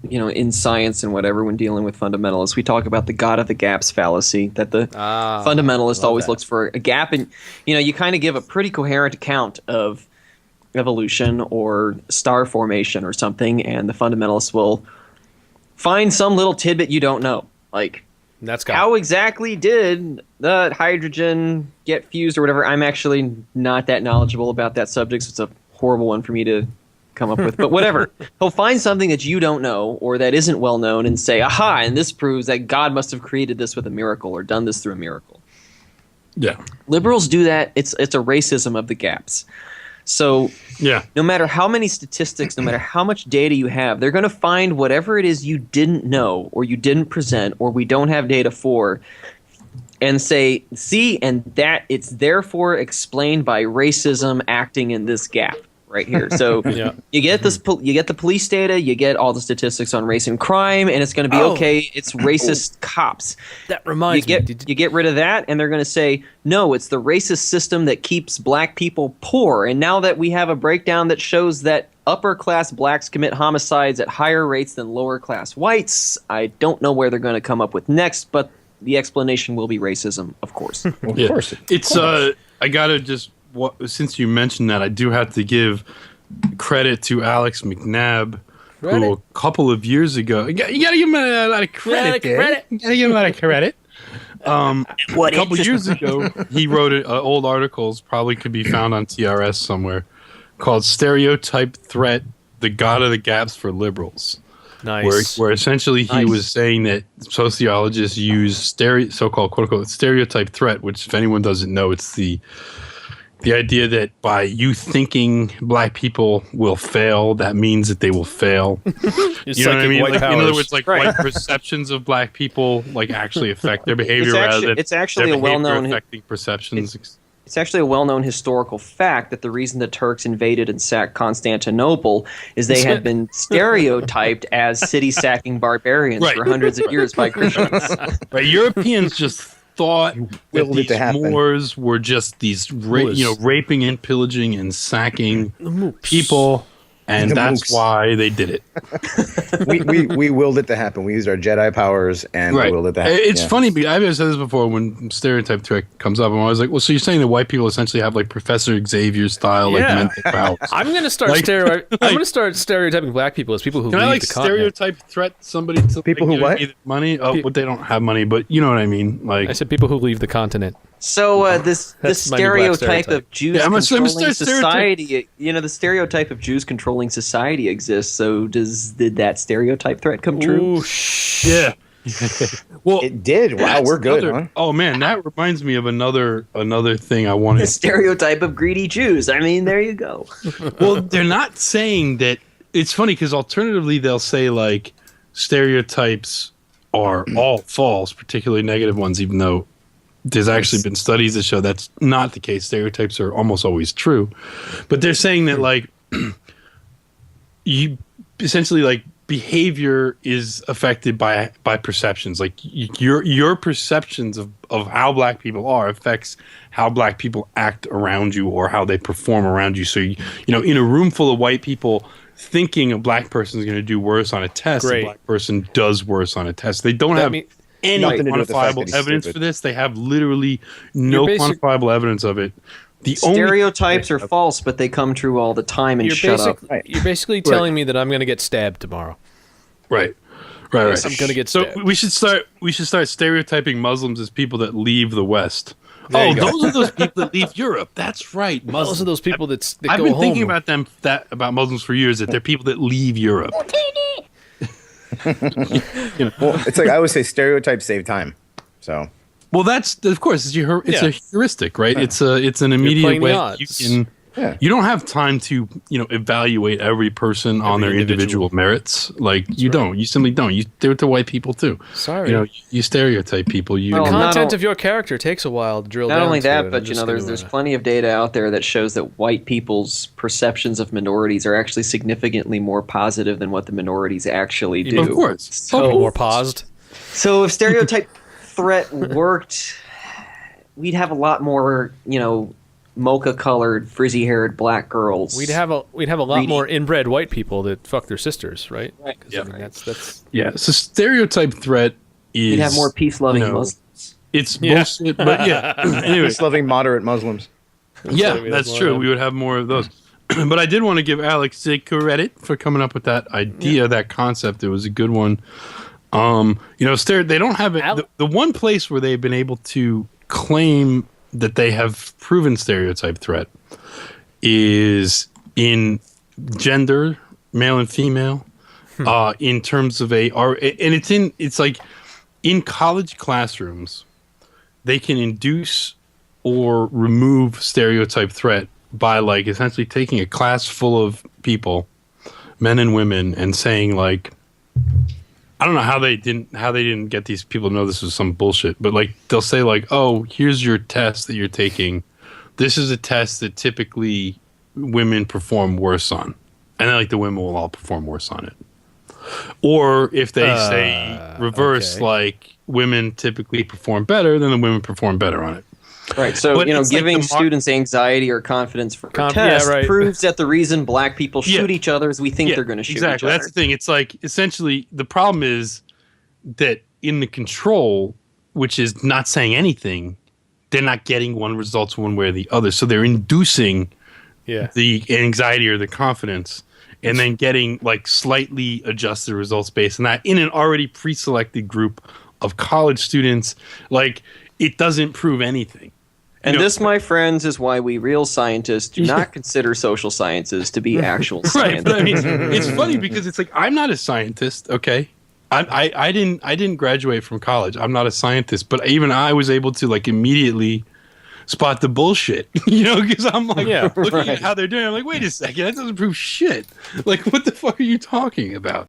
in science and whatever, when dealing with fundamentalists, we talk about the God of the gaps fallacy, that the fundamentalist always looks for a gap, and you kind of give a pretty coherent account of evolution or star formation or something, and the fundamentalist will find some little tidbit you don't know, like how exactly did the hydrogen get fused or whatever. I'm actually not that knowledgeable about that subject, so it's a horrible one for me to come up with, but whatever. He'll find something that you don't know or that isn't well known and say, aha, and this proves that God must have created this with a miracle or done this through a miracle. Yeah. Liberals do that. It's a racism of the gaps. So no matter how many statistics, no matter how much data you have, they're going to find whatever it is you didn't know or you didn't present or we don't have data for and say, see, and that it's therefore explained by racism acting in this gap right here. So you get this, you get the police data, you get all the statistics on race and crime, and it's going to be okay. It's racist cops. That reminds me. You get rid of that, and they're going to say, no, it's the racist system that keeps black people poor. And now that we have a breakdown that shows that upper class blacks commit homicides at higher rates than lower class whites, I don't know where they're going to come up with next, but the explanation will be racism, of course. Of course. It's I gotta just. Since you mentioned that, I do have to give credit to Alex McNabb, who a couple of years ago, you gotta give him a lot of credit. You gotta give him a lot of credit. A couple of years ago, he wrote old articles, probably could be found on TRS somewhere, called "Stereotype Threat: The God of the Gaps for Liberals." Nice. Where essentially he was saying that sociologists use so-called quote-unquote stereotype threat, which if anyone doesn't know, it's the idea that by you thinking black people will fail, that means that they will fail. You know what I mean? Like, in other words, like white perceptions of black people actually affect their behavior it's actually a well-known affecting perceptions. It's actually a well-known historical fact that the reason the Turks invaded and sacked Constantinople is they had been stereotyped as city-sacking barbarians for hundreds of years by Christians. Right, Europeans just thought that these Moors were just these raping and pillaging and sacking people, and that's why they did it. we willed it to happen. We used our Jedi powers and we willed it to happen. It's funny because I've said this before when Stereotype Threat comes up. I'm always like, well, so you're saying that white people essentially have like Professor Xavier style mental powers? I'm gonna start I'm gonna start stereotyping black people as people who leave the continent. Stereotype threat somebody to people who what? Money? Oh, but they don't have money. But you know what I mean. Like I said, people who leave the continent. So this stereotype of Jews controlling society, the stereotype of Jews controlling society exists. So did that stereotype threat come true? Ooh, yeah. Well, it did. Wow, we're good, huh? Oh man, that reminds me of another thing I wanted. The stereotype of greedy Jews. I mean, there you go. Well, they're not saying that. It's funny because alternatively they'll say like stereotypes are all false, particularly negative ones, even though there's actually been studies that show that's not the case. Stereotypes are almost always true. But they're saying that like you essentially like behavior is affected by perceptions. Like your perceptions of how black people are affects how black people act around you or how they perform around you. So in a room full of white people, thinking a black person is going to do worse on a test, a black person does worse on a test. They don't have any quantifiable evidence for this. They have literally no quantifiable evidence of it. The stereotypes are false, but they come true all the time. And shut up. You're basically telling me that I'm going to get stabbed tomorrow. Right. Yes, I'm going to get stabbed. So we should start stereotyping Muslims as people that leave the West. Those are those people that leave Europe. That's right. Muslims. Those are those people that I've go been home. thinking about about Muslims for years, that they're people that leave Europe. Well, it's like I always say, stereotypes save time. So, well, that's of course it's a heuristic, right? Yeah. It's an immediate way you can. Yeah. You don't have time to evaluate every person on their individual merits. Like you don't. You simply don't. You do it to white people too. Sorry. You stereotype people. The content of your character takes a while to drill down. Not only that, but there's plenty of data out there that shows that white people's perceptions of minorities are actually significantly more positive than what the minorities actually do. Of course. So more paused. So if stereotype threat worked, we'd have a lot more, mocha-colored, frizzy-haired black girls. We'd have a lot more inbred white people that fuck their sisters, right? Right. Yeah. I mean, that's Yeah. So stereotype threat is. We'd have more peace-loving Muslims. It's bullshit, but yeah. Anyway, peace-loving moderate Muslims. Yeah, that's true. We would have more of those. But I did want to give Alex credit for coming up with that idea, that concept. It was a good one. They don't have it. The one place where they've been able to claim that they have proven stereotype threat is in gender, male and female, in terms of it's like in college classrooms, they can induce or remove stereotype threat by like essentially taking a class full of people, men and women, and saying like, I don't know how they didn't get these people to know this was some bullshit, but like they'll say like, oh, here's your test that you're taking. This is a test that typically women perform worse on, and then like the women will all perform worse on it. Or if they say reverse, like women typically perform better, then the women perform better on it. Right, so giving students anxiety or confidence for a test proves that the reason black people shoot each other is we think they're going to shoot each other. Exactly, that's the thing. It's like essentially the problem is that in the control, which is not saying anything, they're not getting one results one way or the other. So they're inducing the anxiety or the confidence, and then getting like slightly adjusted results based on that in an already pre-selected group of college students. Like it doesn't prove anything. And this, my friends, is why we real scientists do not consider social sciences to be actual science. Right, but I mean, it's funny because it's like I'm not a scientist, okay? I didn't graduate from college. I'm not a scientist, but even I was able to like immediately spot the bullshit, because I'm like looking at how they're doing. I'm like, wait a second, that doesn't prove shit. Like, what the fuck are you talking about?